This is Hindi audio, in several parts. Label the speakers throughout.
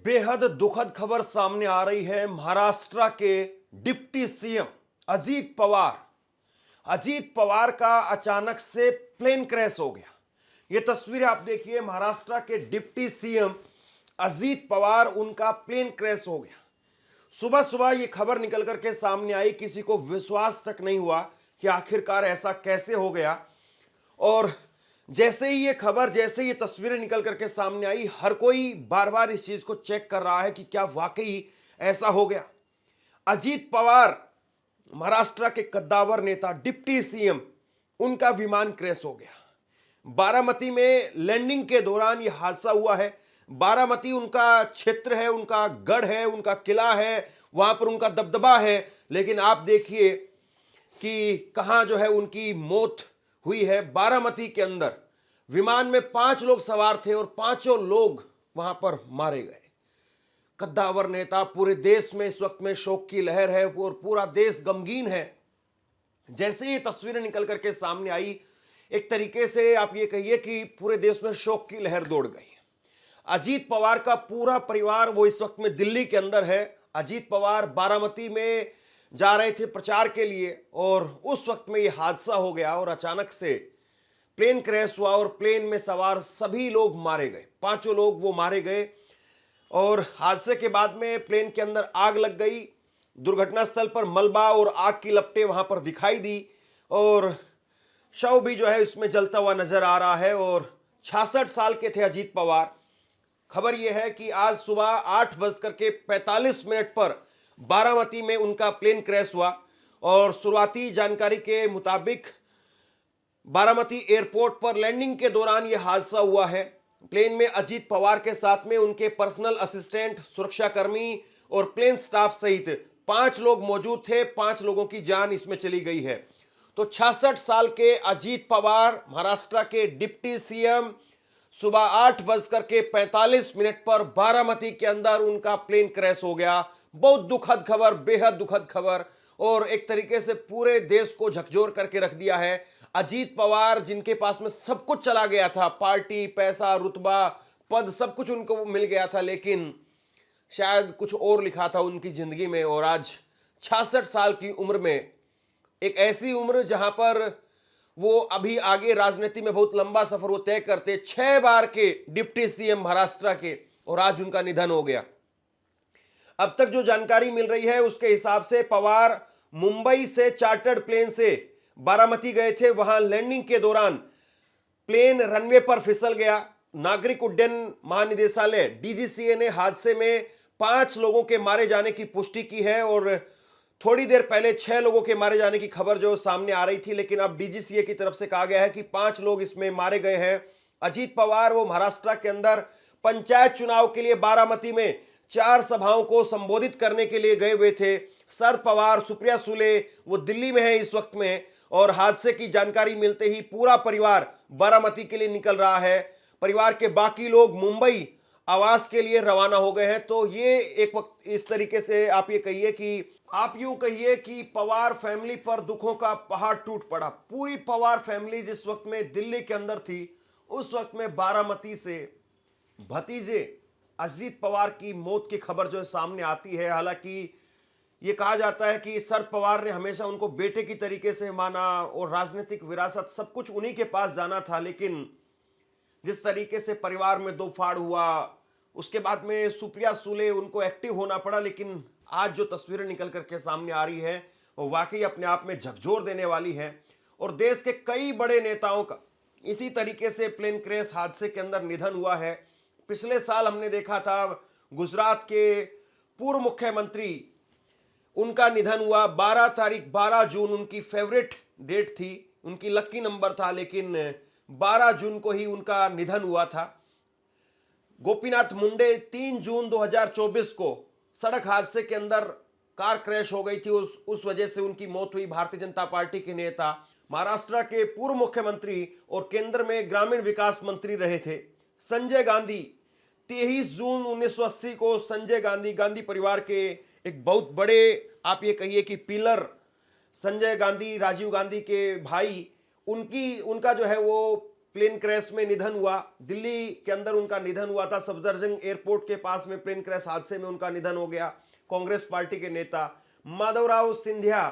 Speaker 1: बेहद दुखद खबर सामने आ रही है। महाराष्ट्र के डिप्टी सीएम अजीत पवार का अचानक से प्लेन क्रैश हो गया। ये तस्वीरें आप देखिए, महाराष्ट्र के डिप्टी सीएम अजीत पवार, उनका प्लेन क्रैश हो गया। सुबह सुबह ये खबर निकल करके सामने आई, किसी को विश्वास तक नहीं हुआ कि आखिरकार ऐसा कैसे हो गया। और जैसे ही ये तस्वीरें निकल करके सामने आई, हर कोई बार बार इस चीज को चेक कर रहा है कि क्या वाकई ऐसा हो गया। अजीत पवार, महाराष्ट्र के कद्दावर नेता, डिप्टी सीएम, उनका विमान क्रैश हो गया। बारामती में लैंडिंग के दौरान यह हादसा हुआ है। बारामती उनका क्षेत्र है, उनका गढ़ है, उनका किला है, वहां पर उनका दबदबा है। लेकिन आप देखिए कि कहां जो है उनकी मौत हुई है। बारामती के अंदर विमान में 5 लोग सवार थे और 5 लोग वहां पर मारे गए। कद्दावर नेता, पूरे देश में इस वक्त में शोक की लहर है और पूरा देश गमगीन है। जैसे ही तस्वीरें निकल करके सामने आई, एक तरीके से आप ये कहिए कि पूरे देश में शोक की लहर दौड़ गई। अजीत पवार का पूरा परिवार वो इस वक्त में दिल्ली के अंदर है। अजीत पवार बारामती में जा रहे थे प्रचार के लिए और उस वक्त में ये हादसा हो गया और अचानक से प्लेन क्रैश हुआ और प्लेन में सवार सभी लोग मारे गए। 5 लोग वो मारे गए और हादसे के बाद में प्लेन के अंदर आग लग गई। दुर्घटना स्थल पर मलबा और आग की लपटें वहां पर दिखाई दी और शव भी जो है इसमें जलता हुआ नजर आ रहा है। और 66 साल के थे अजीत पवार। खबर यह है कि आज सुबह 8:45 पर बारामती में उनका प्लेन क्रैश हुआ और शुरुआती जानकारी के मुताबिक बारामती एयरपोर्ट पर लैंडिंग के दौरान यह हादसा हुआ है। प्लेन में अजीत पवार के साथ में उनके पर्सनल असिस्टेंट, सुरक्षाकर्मी और प्लेन स्टाफ सहित 5 लोग मौजूद थे। 5 लोगों की जान इसमें चली गई है। तो 66 साल के अजीत पवार, महाराष्ट्र के डिप्टी सीएम, सुबह 8:45 पर बारामती के अंदर उनका प्लेन क्रैश हो गया। बहुत दुखद खबर, बेहद दुखद खबर, और एक तरीके से पूरे देश को झकझोर करके रख दिया है। अजीत पवार, जिनके पास में सब कुछ चला गया था, पार्टी, पैसा, रुतबा, पद, सब कुछ उनको मिल गया था, लेकिन शायद कुछ और लिखा था उनकी जिंदगी में। और आज 66 साल की उम्र में, एक ऐसी उम्र जहां पर वो अभी आगे राजनीति में बहुत लंबा सफर वो तय करते, 6 बार के डिप्टी सीएम महाराष्ट्र के, और आज उनका निधन हो गया। अब तक जो जानकारी मिल रही है उसके हिसाब से पवार मुंबई से चार्टर्ड प्लेन से बारामती गए थे। वहां लैंडिंग के दौरान प्लेन रनवे पर फिसल गया। नागरिक उड्डयन महानिदेशालय डीजीसीए ने हादसे में 5 लोगों के मारे जाने की पुष्टि की है और थोड़ी देर पहले 6 लोगों के मारे जाने की खबर जो सामने आ रही थी, लेकिन अब डीजीसीए की तरफ से कहा गया है कि 5 लोग इसमें मारे गए हैं। अजीत पवार वो महाराष्ट्र के अंदर पंचायत चुनाव के लिए बारामती में 4 सभाओं को संबोधित करने के लिए गए हुए थे। शरद पवार, सुप्रिया सुले वो दिल्ली में है इस वक्त में, और हादसे की जानकारी मिलते ही पूरा परिवार बारामती के लिए निकल रहा है। परिवार के बाकी लोग मुंबई आवास के लिए रवाना हो गए हैं। तो ये एक वक्त इस तरीके से आप यूं कहिए कि पवार फैमिली पर दुखों का पहाड़ टूट पड़ा। पूरी पवार फैमिली जिस वक्त में दिल्ली के अंदर थी, उस वक्त में बारामती से भतीजे अजीत पवार की मौत की खबर जो है सामने आती है। हालांकि ये कहा जाता है कि शरद पवार ने हमेशा उनको बेटे की तरीके से माना और राजनीतिक विरासत सब कुछ उन्हीं के पास जाना था, लेकिन जिस तरीके से परिवार में दो फाड़ हुआ, उसके बाद में सुप्रिया सुले, उनको एक्टिव होना पड़ा। लेकिन आज जो तस्वीरें निकल करके सामने आ रही है वो वाकई अपने आप में झकझोर देने वाली है। और देश के कई बड़े नेताओं का इसी तरीके से प्लेन क्रैश हादसे के अंदर निधन हुआ है। पिछले साल हमने देखा था गुजरात के पूर्व मुख्यमंत्री, उनका निधन हुआ। 12 जून उनकी फेवरेट डेट थी, उनकी लकी नंबर था, लेकिन 12 जून को ही उनका निधन हुआ था। गोपीनाथ मुंडे 3 जून 2024 को सड़क हादसे के अंदर कार क्रैश हो गई थी, उस वजह से उनकी मौत हुई। भारतीय जनता पार्टी के नेता, महाराष्ट्र के पूर्व मुख्यमंत्री और केंद्र में ग्रामीण विकास मंत्री रहे थे संजय गांधी, 23 जून 1980 को संजय गांधी, गांधी परिवार के एक बहुत बड़े आप ये कहिए कि पिलर, संजय गांधी, राजीव गांधी के भाई, उनका जो है वो प्लेन क्रैश में निधन हुआ। दिल्ली के अंदर उनका निधन हुआ था, सफदरजंग एयरपोर्ट के पास में प्लेन क्रैश हादसे में उनका निधन हो गया। कांग्रेस पार्टी के नेता माधवराव सिंधिया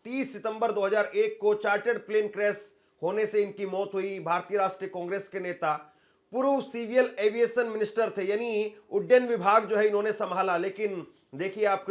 Speaker 1: 30 सितंबर 2001 को चार्टर्ड प्लेन क्रैश होने से इनकी मौत हुई। भारतीय राष्ट्रीय कांग्रेस के नेता, पूर्व सिविल एविएशन मिनिस्टर थे, यानी उड्डयन विभाग जो है इन्होंने संभाला। लेकिन देखिए आप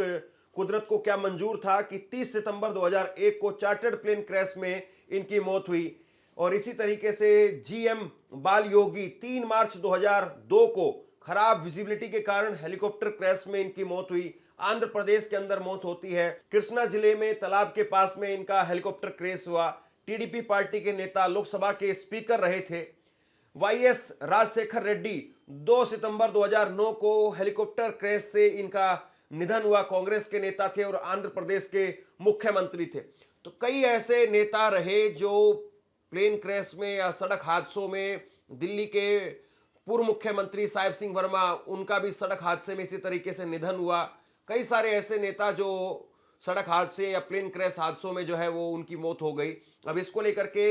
Speaker 1: कुदरत को क्या मंजूर था कि 30 सितंबर 2001 को चार्टर्ड प्लेन क्रैश में इनकी मौत हुई। और इसी तरीके से जीएम बाल योगी 3 मार्च 2002 को खराब विजिबिलिटी के कारण हेलीकॉप्टर क्रैश में इनकी मौत हुई। आंध्र प्रदेश के अंदर मौत होती है, कृष्णा जिले में तालाब के पास में इनका हेलीकॉप्टर क्रैश हुआ। टीडीपी पार्टी के नेता, लोकसभा के स्पीकर रहे थे वाईएस राजशेखर रेड्डी 2 सितंबर 2009 को हेलीकॉप्टर क्रैश से इनका निधन हुआ। कांग्रेस के नेता थे और आंध्र प्रदेश के मुख्यमंत्री थे। तो कई ऐसे नेता रहे जो प्लेन क्रैश में या सड़क हादसों में, दिल्ली के पूर्व मुख्यमंत्री साहिब सिंह वर्मा, उनका भी सड़क हादसे में इसी तरीके से निधन हुआ। कई सारे ऐसे नेता जो सड़क हादसे या प्लेन क्रैश हादसों में जो है वो उनकी मौत हो गई। अब इसको लेकर के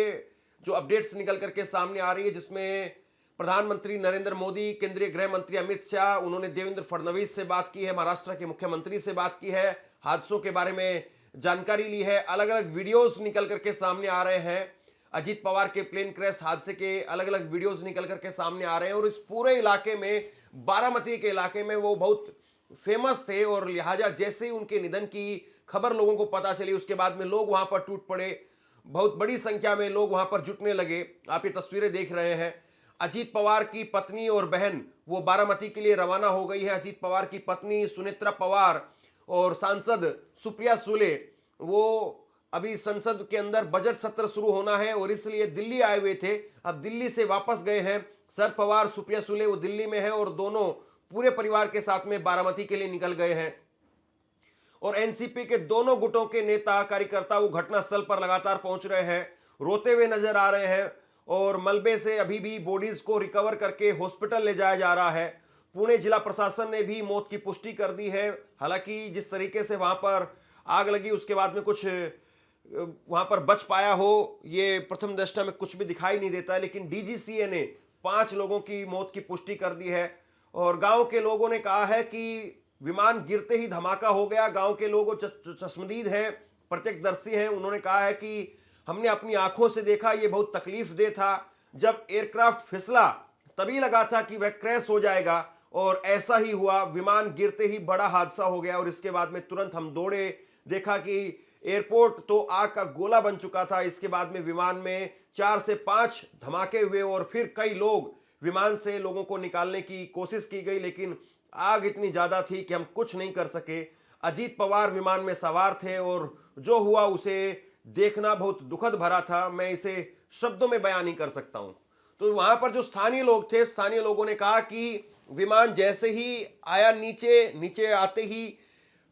Speaker 1: जो अपडेट्स निकल करके सामने आ रही है, जिसमें प्रधानमंत्री नरेंद्र मोदी, केंद्रीय गृह मंत्री अमित शाह, उन्होंने देवेंद्र फडणवीस से बात की है, महाराष्ट्र के मुख्यमंत्री से बात की है, हादसों के बारे में जानकारी ली है। अलग अलग वीडियोस निकल करके सामने आ रहे हैं। अजीत पवार के प्लेन क्रैश हादसे के अलग अलग वीडियोस निकल करके सामने आ रहे हैं। और इस पूरे इलाके में, बारामती के इलाके में वो बहुत फेमस थे और लिहाजा जैसे ही उनके निधन की खबर लोगों को पता चली, उसके बाद में लोग वहां पर टूट पड़े। बहुत बड़ी संख्या में लोग वहां पर जुटने लगे। आप ये तस्वीरें देख रहे हैं। अजीत पवार की पत्नी और बहन वो बारामती के लिए रवाना हो गई है। अजीत पवार की पत्नी सुनेत्रा पवार और सांसद सुप्रिया सुले, वो अभी संसद के अंदर बजट सत्र शुरू होना है और इसलिए दिल्ली आए हुए थे। अब दिल्ली से वापस गए हैं। शरद पवार, सुप्रिया सुले वो दिल्ली में है और दोनों पूरे परिवार के साथ में बारामती के लिए निकल गए हैं। और एनसीपी के दोनों गुटों के नेता, कार्यकर्ता वो घटनास्थल पर लगातार पहुंच रहे हैं, रोते हुए नजर आ रहे हैं। और मलबे से अभी भी बॉडीज को रिकवर करके हॉस्पिटल ले जाया जा रहा है। पुणे जिला प्रशासन ने भी मौत की पुष्टि कर दी है। हालांकि जिस तरीके से वहां पर आग लगी, उसके बाद में कुछ वहां पर बच पाया हो ये प्रथम दृष्टया में कुछ भी दिखाई नहीं देता है। लेकिन डीजीसीए ने 5 लोगों की मौत की पुष्टि कर दी है। और गांव के लोगों ने कहा है कि विमान गिरते ही धमाका हो गया। गांव के लोग जो चश्मदीद हैं, प्रत्यक्षदर्शी हैं, उन्होंने कहा है कि हमने अपनी आंखों से देखा, ये बहुत तकलीफ दे था। जब एयरक्राफ्ट फिसला तभी लगा था कि वह क्रैश हो जाएगा और ऐसा ही हुआ। विमान गिरते ही बड़ा हादसा हो गया और इसके बाद में तुरंत हम दौड़े, देखा कि एयरपोर्ट तो आग का गोला बन चुका था। इसके बाद में विमान में 4 से 5 धमाके हुए और फिर कई लोग विमान से लोगों को निकालने की कोशिश की गई, लेकिन आग इतनी ज्यादा थी कि हम कुछ नहीं कर सके। अजीत पवार विमान में सवार थे और जो हुआ उसे देखना बहुत दुखद भरा था। मैं इसे शब्दों में बयान नहीं कर सकता हूं। तो वहां पर जो स्थानीय लोग थे, स्थानीय लोगों ने कहा कि विमान जैसे ही आया नीचे आते ही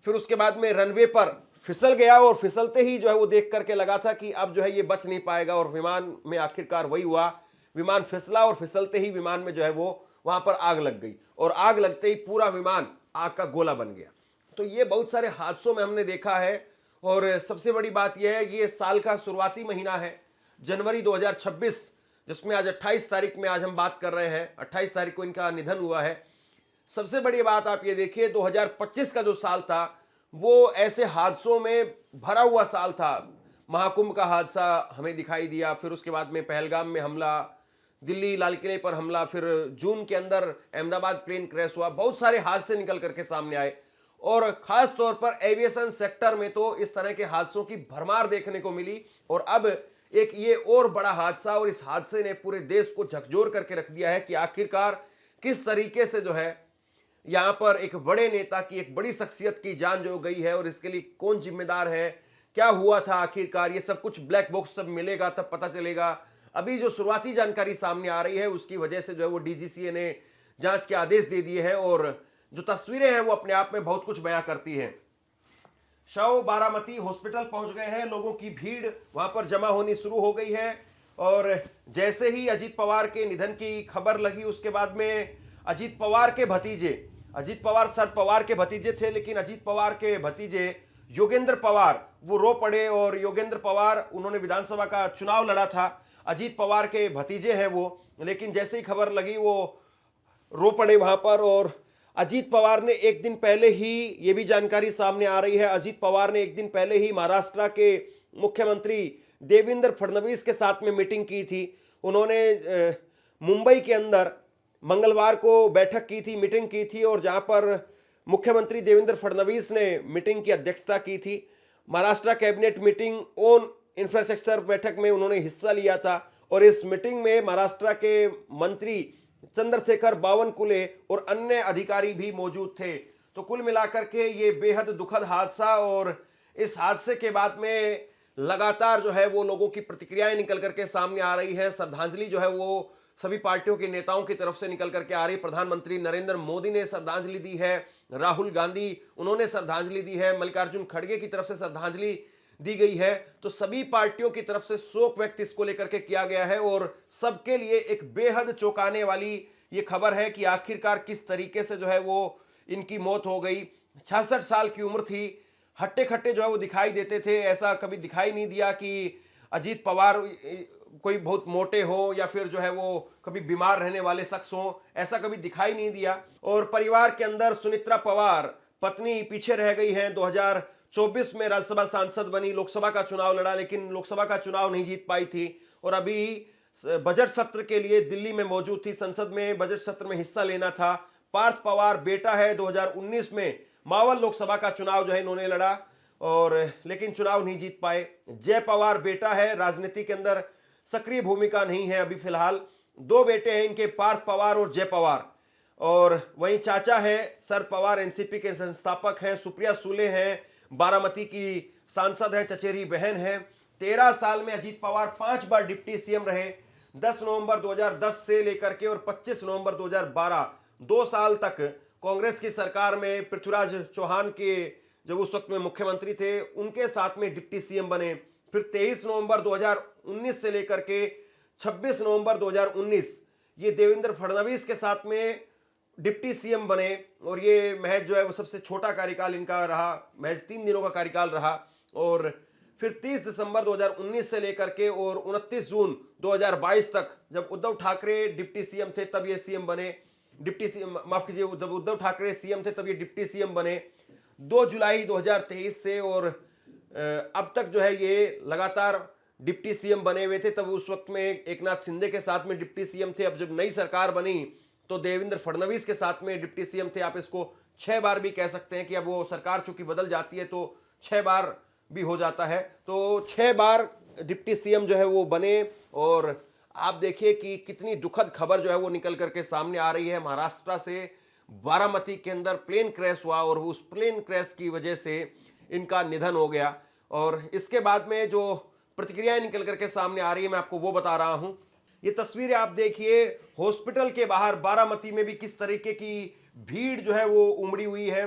Speaker 1: फिर उसके बाद में रनवे पर फिसल गया और फिसलते ही जो है वो देख करके लगा था कि अब जो है ये बच नहीं पाएगा। और विमान में आखिरकार वही हुआ, विमान फिसला और फिसलते ही विमान में जो है वो वहां पर आग लग गई और आग लगते ही पूरा विमान आग का गोला बन गया। तो ये बहुत सारे हादसों में हमने देखा है। और सबसे बड़ी बात यह है, ये साल का शुरुआती महीना है, जनवरी 2026, जिसमें आज 28 तारीख में आज हम बात कर रहे हैं। 28 तारीख को इनका निधन हुआ है। सबसे बड़ी बात आप ये देखिए, 2025 का जो साल था वो ऐसे हादसों में भरा हुआ साल था। महाकुंभ का हादसा हमें दिखाई दिया, फिर उसके बाद में पहलगाम में हमला, दिल्ली लाल किले पर हमला, फिर जून के अंदर अहमदाबाद प्लेन क्रैश हुआ। बहुत सारे हादसे निकल करके सामने आए और खास तौर पर एविएशन सेक्टर में तो इस तरह के हादसों की भरमार देखने को मिली। और अब एक ये और बड़ा हादसा, और इस हादसे ने पूरे देश को झकझोर करके रख दिया है कि आखिरकार किस तरीके से जो है यहां पर एक बड़े नेता की, एक बड़ी शख्सियत की जान जो गई है और इसके लिए कौन जिम्मेदार है, क्या हुआ था आखिरकार, ये सब कुछ ब्लैक बॉक्स सब मिलेगा तब पता चलेगा। अभी जो शुरुआती जानकारी सामने आ रही है उसकी वजह से जो है वो डीजीसीए ने जांच के आदेश दे दिए हैं और जो तस्वीरें हैं वो अपने आप में बहुत कुछ बयां करती हैं। शव बारामती हॉस्पिटल पहुंच गए हैं, लोगों की भीड़ वहां पर जमा होनी शुरू हो गई है। और जैसे ही अजीत पवार के निधन की खबर लगी, उसके बाद में अजीत पवार के भतीजे, अजीत पवार शरद पवार के भतीजे थे, लेकिन अजीत पवार के भतीजे योगेंद्र पवार वो रो पड़े। और योगेंद्र पवार, उन्होंने विधानसभा का चुनाव लड़ा था। अजीत पवार के भतीजे हैं वो, लेकिन जैसे ही खबर लगी वो रो पड़े वहां पर। और अजीत पवार ने एक दिन पहले ही, ये भी जानकारी सामने आ रही है, अजीत पवार ने एक दिन पहले ही महाराष्ट्र के मुख्यमंत्री देवेंद्र फडणवीस के साथ में मीटिंग की थी। उन्होंने मुंबई के अंदर मंगलवार को बैठक की थी, मीटिंग की थी, और जहां पर मुख्यमंत्री देवेंद्र फडणवीस ने मीटिंग की अध्यक्षता की थी। Maharashtra cabinet meeting on infrastructure बैठक में उन्होंने हिस्सा लिया था, और इस मीटिंग में महाराष्ट्र के मंत्री चंद्रशेखर बावनकुले और अन्य अधिकारी भी मौजूद थे। तो कुल मिलाकर के ये बेहद दुखद हादसा, और इस हादसे के बाद में लगातार जो है वो लोगों की प्रतिक्रियाएं निकल करके सामने आ रही है। श्रद्धांजलि जो है वो सभी पार्टियों के नेताओं की तरफ से निकल करके आ रही। प्रधानमंत्री नरेंद्र मोदी ने श्रद्धांजलि दी है, राहुल गांधी उन्होंने श्रद्धांजलि दी है, मल्लिकार्जुन खड़गे की तरफ से श्रद्धांजलि दी गई है। तो सभी पार्टियों की तरफ से शोक व्यक्त इसको लेकर के किया गया है, और सबके लिए एक बेहद चौंकाने वाली ये खबर है कि आखिरकार किस तरीके से जो है वो इनकी मौत हो गई। 66 साल की उम्र थी, हट्टे खट्टे जो है वो दिखाई देते थे। ऐसा कभी दिखाई नहीं दिया कि अजीत पवार कोई बहुत मोटे हो या फिर जो है वो कभी बीमार रहने वाले शख्स हो, ऐसा कभी दिखाई नहीं दिया। और परिवार के अंदर सुनित्रा पवार पत्नी पीछे रह गई हैं। 2024 में राज्यसभा सांसद बनी, लोकसभा का चुनाव लड़ा, लेकिन लोकसभा का चुनाव नहीं जीत पाई थी, और अभी बजट सत्र के लिए दिल्ली में मौजूद थी, संसद में बजट सत्र में हिस्सा लेना था। पार्थ पवार बेटा है, 2019 में मावल लोकसभा का चुनाव जो है इन्होंने लड़ा, और लेकिन चुनाव नहीं जीत पाए। जय पवार बेटा है, राजनीति के अंदर सक्रिय भूमिका नहीं है अभी फिलहाल। दो बेटे हैं इनके, पार्थ पवार और जय पवार, और वहीं चाचा है शरद पवार, एनसीपी के संस्थापक हैं। सुप्रिया सुले हैं, बारामती की सांसद है, चचेरी बहन है। 13 साल में अजीत पवार 5 बार डिप्टी सीएम रहे, 10 नवंबर 2010 से लेकर के और 25 नवंबर 2012, 2 साल तक कांग्रेस की सरकार में पृथ्वीराज चौहान के जब उस वक्त में मुख्यमंत्री थे उनके साथ में डिप्टी सीएम बने। फिर 23 नवंबर 2019 से लेकर के 26 नवंबर 2019 ये देवेंद्र फडणवीस के साथ में डिप्टी सीएम बने, और ये महज जो है वो सबसे छोटा कार्यकाल इनका रहा, महज 3 दिनों का कार्यकाल रहा। और फिर 30 दिसंबर 2019 से लेकर के और 29 जून 2022 तक जब उद्धव ठाकरे डिप्टी सीएम थे तब ये सीएम बने। डिप्टी सीएम, माफ कीजिए, जब उद्धव ठाकरे सीएम थे तब ये डिप्टी सीएम बने 2 जुलाई 2023 से, और अब तक जो है ये लगातार डिप्टी सीएम बने हुए थे। तब उस वक्त में एकनाथ शिंदे के साथ में डिप्टी सीएम थे। अब जब नई सरकार बनी तो देवेंद्र फडणवीस के साथ में डिप्टी सीएम थे। आप इसको 6 बार भी कह सकते हैं कि अब वो सरकार चूंकि बदल जाती है तो 6 बार भी हो जाता है। तो 6 बार डिप्टी सीएम जो है वो बने, और आप देखिए कि कितनी दुखद खबर जो है वो निकल करके सामने आ रही है। महाराष्ट्र से बारामती के अंदर प्लेन क्रैश हुआ, और उस प्लेन क्रैश की वजह से इनका निधन हो गया। और इसके बाद में जो प्रतिक्रियाएं निकल करके सामने आ रही है मैं आपको वो बता रहा हूं। ये तस्वीरें आप देखिए, हॉस्पिटल के बाहर बारामती में भी किस तरीके की भीड़ जो है वो उमड़ी हुई है।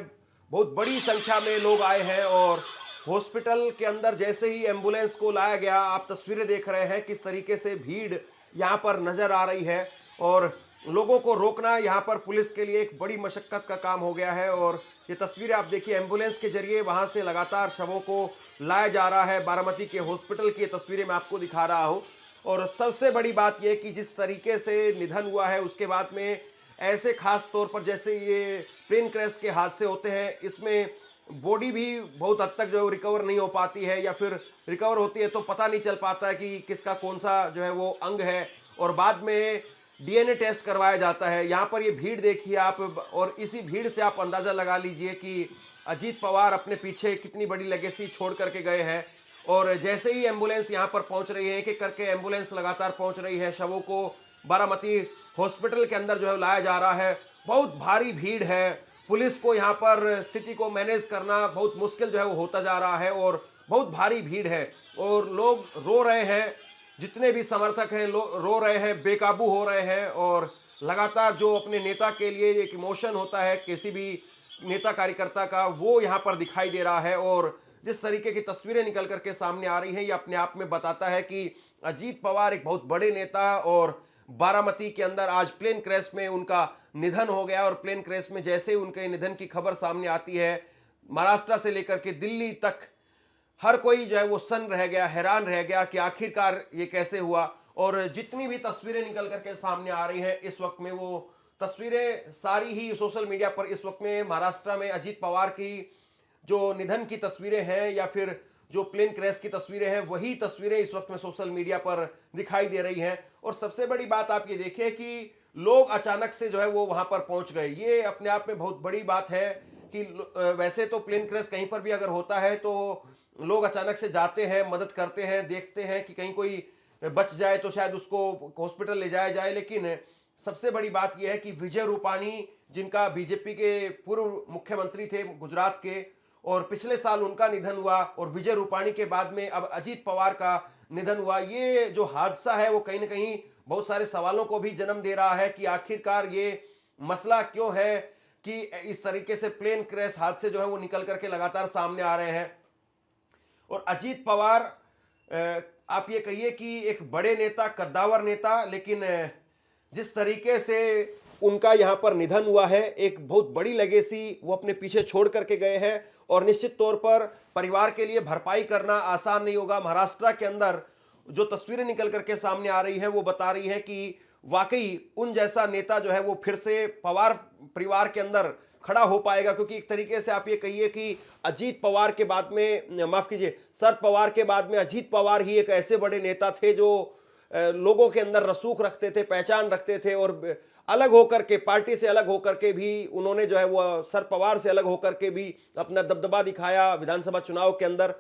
Speaker 1: बहुत बड़ी संख्या में लोग आए हैं, और हॉस्पिटल के अंदर जैसे ही एम्बुलेंस को लाया गया, आप तस्वीरें देख रहे हैं किस तरीके से भीड़ यहाँ पर नजर आ रही है, और लोगों को रोकना यहाँ पर पुलिस के लिए एक बड़ी मशक्कत का काम हो गया है। और ये तस्वीरें आप देखिए, एम्बुलेंस के जरिए वहाँ से लगातार शवों को लाया जा रहा है बारामती के हॉस्पिटल की। तस्वीरें मैं आपको दिखा रहा हूँ। और सबसे बड़ी बात यह कि जिस तरीके से निधन हुआ है उसके बाद में ऐसे खास तौर पर जैसे ये प्लेन क्रैश के हादसे होते हैं, इसमें बॉडी भी बहुत हद तक जो है रिकवर नहीं हो पाती है, या फिर रिकवर होती है तो पता नहीं चल पाता है कि किसका कौन सा जो है वो अंग है, और बाद में डीएनए टेस्ट करवाया जाता है। यहाँ पर ये भीड़ देखिए आप, और इसी भीड़ से आप अंदाज़ा लगा लीजिए कि अजीत पवार अपने पीछे कितनी बड़ी लेगेसी छोड़ करके गए हैं। और जैसे ही एम्बुलेंस यहाँ पर पहुँच रही है, एक एक करके एम्बुलेंस लगातार पहुँच रही है, शवों को बारामती हॉस्पिटल के अंदर जो है लाया जा रहा है। बहुत भारी भीड़ है, पुलिस को यहाँ पर स्थिति को मैनेज करना बहुत मुश्किल जो है वो होता जा रहा है, और बहुत भारी भीड़ है, और लोग रो रहे हैं, जितने भी समर्थक हैं रो रहे हैं, बेकाबू हो रहे हैं। और लगातार जो अपने नेता के लिए एक इमोशन होता है किसी भी नेता कार्यकर्ता का, वो यहाँ पर दिखाई दे रहा है। और जिस तरीके की तस्वीरें निकल करके सामने आ रही हैं, ये अपने आप में बताता है कि अजीत पवार एक बहुत बड़े नेता, और बारामती के अंदर आज प्लेन क्रैश में उनका निधन हो गया। और प्लेन क्रैश में जैसे ही उनके निधन की खबर सामने आती है, महाराष्ट्र से लेकर के दिल्ली तक हर कोई जो है वो सन्न रह गया, हैरान रह गया कि आखिरकार ये कैसे हुआ। और जितनी भी तस्वीरें निकल करके सामने आ रही हैं इस वक्त में, वो तस्वीरें सारी ही सोशल मीडिया पर इस वक्त में महाराष्ट्र में अजीत पवार की जो निधन की तस्वीरें हैं या फिर जो प्लेन क्रैश की तस्वीरें हैं, वही तस्वीरें इस वक्त में सोशल मीडिया पर दिखाई दे रही हैं। और सबसे बड़ी बात आप ये देखिए कि लोग अचानक से जो है वो वहां पर पहुंच गए। ये अपने आप में बहुत बड़ी बात है कि वैसे तो प्लेन क्रैश कहीं पर भी अगर होता है तो लोग अचानक से जाते हैं, मदद करते हैं, देखते हैं कि कहीं कोई बच जाए तो शायद उसको हॉस्पिटल ले जाया जाए। लेकिन सबसे बड़ी बात यह है कि विजय रूपाणी, जिनका बीजेपी के पूर्व मुख्यमंत्री थे गुजरात के, और पिछले साल उनका निधन हुआ, और विजय रूपाणी के बाद में अब अजीत पवार का निधन हुआ। ये जो हादसा है वो कहीं ना कहीं बहुत सारे सवालों को भी जन्म दे रहा है कि आखिरकार ये मसला क्यों है कि इस तरीके से प्लेन क्रैश हादसे जो है वो निकल करके लगातार सामने आ रहे हैं। और अजीत पवार, आप ये कहिए कि एक बड़े नेता, कद्दावर नेता, लेकिन जिस तरीके से उनका यहाँ पर निधन हुआ है, एक बहुत बड़ी लेगेसी वो अपने पीछे छोड़ करके गए हैं। और निश्चित तौर पर परिवार के लिए भरपाई करना आसान नहीं होगा। महाराष्ट्र के अंदर जो तस्वीरें निकल करके सामने आ रही हैं वो बता रही हैं कि वाकई उन जैसा नेता जो है वो फिर से पवार परिवार के अंदर खड़ा हो पाएगा। क्योंकि एक तरीके से आप ये कहिए कि अजीत पवार के बाद में, माफ कीजिए, शरद पवार के बाद में अजीत पवार ही एक ऐसे बड़े नेता थे जो लोगों के अंदर रसूख रखते थे, पहचान रखते थे, और अलग होकर के, पार्टी से अलग होकर के भी उन्होंने जो है वो शरद पवार से अलग होकर के भी अपना दबदबा दिखाया विधानसभा चुनाव के अंदर।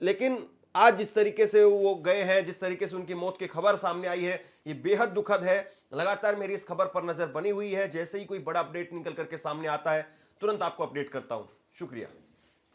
Speaker 1: लेकिन आज जिस तरीके से वो गए हैं, जिस तरीके से उनकी मौत की खबर सामने आई है, ये बेहद दुखद है। लगातार मेरी इस खबर पर नजर बनी हुई है। जैसे ही कोई बड़ा अपडेट निकल करके सामने आता है तुरंत आपको अपडेट करता हूं। शुक्रिया।